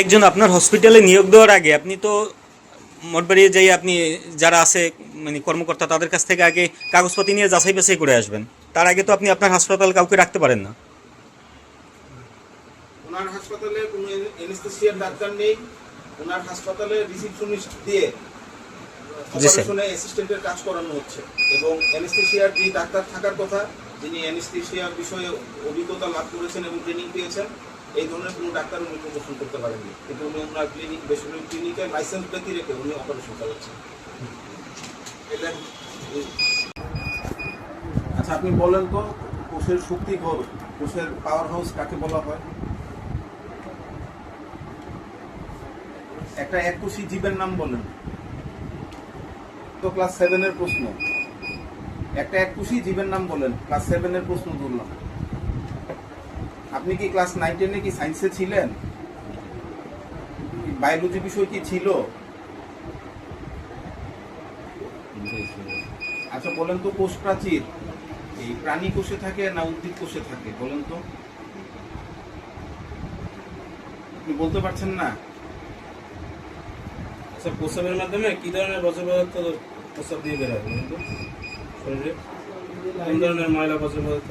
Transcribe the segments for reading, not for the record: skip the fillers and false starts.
একজন আপনার হসপিটালে নিয়োগ দেওয়ার আগে আপনি তো মঠবাড়িয়ে যাই আপনি যারা আছে মানে কর্মকর্তা তাদের কাছ থেকে আগে কাগজপত্র নিয়ে যাচাই বাছাই করে আসবেন। তার আগে তো আপনি আপনার হাসপাতাল কাউকে রাখতে পারেন না। ওনার হাসপাতালে কোনো অ্যানেস্থেসিয়ার ডাক্তার নেই। ওনার হাসপাতালে রিসিপশনিস্ট দিয়ে অপারেশনে অ্যাসিস্ট্যান্টের কাজ করানো হচ্ছে এবং অ্যানেস্থেসিয়ার যে ডাক্তার থাকার কথা, যিনি অ্যানেস্থেসিয়ার বিষয়ে অভিজ্ঞতা লাভ করেছেন এবং ট্রেনিং পেয়েছেন, এই ধরনের কোনো ডাক্তার উনি প্রদর্শন করতে পারেননি। কিন্তু উনি ওনার ক্লিনিক, বেসরকারি ক্লিনিকে লাইসেন্স ব্যক্তি রেখে উনি অপারেশন চালাচ্ছেন। এটা আচ্ছা, আপনি বলেন তো কোষের শক্তি ঘর, কোষের পাওয়ার হাউস কাকে বলা হয়? একটা এককোষী জীবের নাম বলেন তো। ক্লাস 7 এর প্রশ্ন। একটা এককোষী জীবের নাম বলেন, ক্লাস 7 এর প্রশ্ন ধরলাম। আপনি কি ক্লাস 9-10 কি সায়েন্সে ছিলেন? বায়োলজি বিষয় কি ছিল? আচ্ছা বলেন তো, কোষ প্রাচীর এই প্রাণী কোষে থাকে না উদ্ভিদ কোষে থাকে বলেন তো? আপনি বলতে পারছেন না? আচ্ছা, প্রস্রাবের মাধ্যমে কি ধরনের বর্জ্য পদার্থ প্রস্রাব দিয়ে বের হয় শরীরে? কোন ধরনের ময়লা বর্জ্য পদার্থ?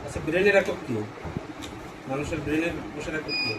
আচ্ছা, ব্রেনের একক কি? মানুষের ব্রেনের কোষের একক কি?